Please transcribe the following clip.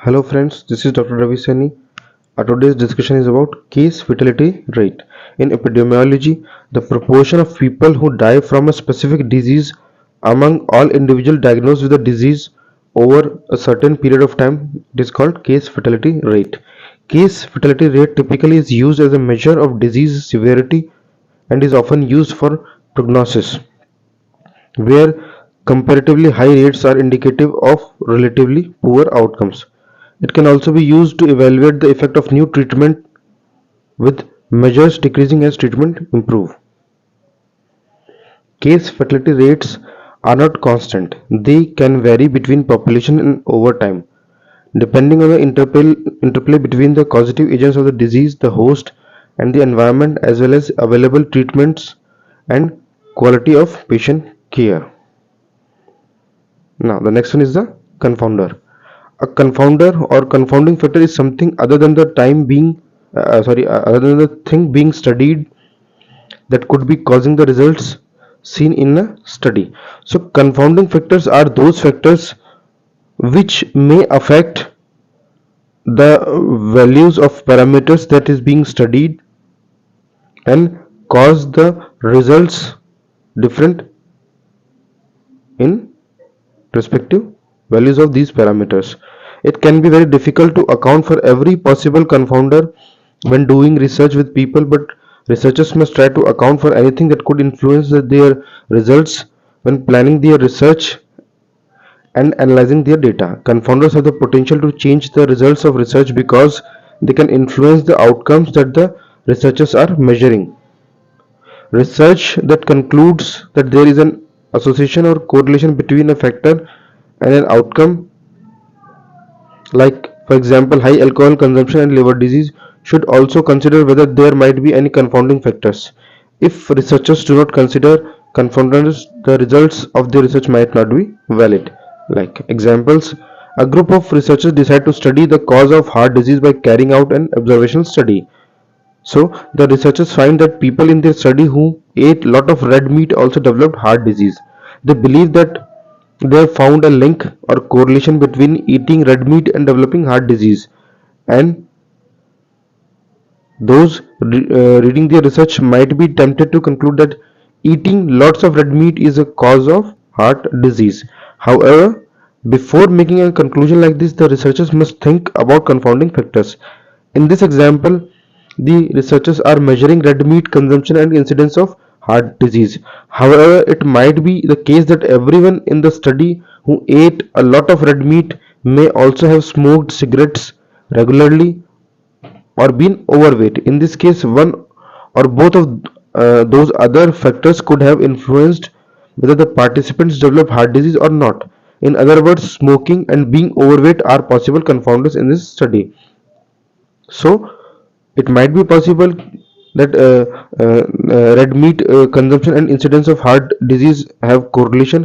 Hello friends, this is Dr. Ravi Sani. Today's discussion is about case fatality rate. In epidemiology, the proportion of people who die from a specific disease among all individuals diagnosed with the disease over a certain period of time it is called case fatality rate. Case fatality rate typically is used as a measure of disease severity and is often used for prognosis, where comparatively high rates are indicative of relatively poor outcomes. It can also be used to evaluate the effect of new treatment with measures decreasing as treatment improve. Case fatality rates are not constant. They can vary between population and over time, depending on the interplay between the causative agents of the disease, the host, and the environment, as well as available treatments and quality of patient care. Now, the next one is the confounder. A confounder or confounding factor is something other than the time being, other than the thing being studied that could be causing the results seen in a study. So, confounding factors are those factors which may affect the values of parameters that is being studied and cause the results different in respective values of these parameters. It can be very difficult to account for every possible confounder when doing research with people, but researchers must try to account for anything that could influence their results when planning their research and analyzing their data. Confounders have the potential to change the results of research because they can influence the outcomes that the researchers are measuring. Research that concludes that there is an association or correlation between a factor and an outcome, like for example high alcohol consumption and liver disease, should also consider whether there might be any confounding factors. If researchers do not consider confounders, the results of their research might not be valid. Like examples, a group of researchers decide to study the cause of heart disease by carrying out an observational study. So the researchers find that people in their study who ate lot of red meat also developed heart disease. They believe that they have found a link or correlation between eating red meat and developing heart disease. And those reading their research might be tempted to conclude that eating lots of red meat is a cause of heart disease. However, before making a conclusion like this, the researchers must think about confounding factors. In this example, the researchers are measuring red meat consumption and incidence of heart disease. However, it might be the case that everyone in the study who ate a lot of red meat may also have smoked cigarettes regularly or been overweight. In this case, one or both of those other factors could have influenced whether the participants develop heart disease or not. In other words, smoking and being overweight are possible confounders in this study. So, it might be possible that red meat consumption and incidence of heart disease have correlation,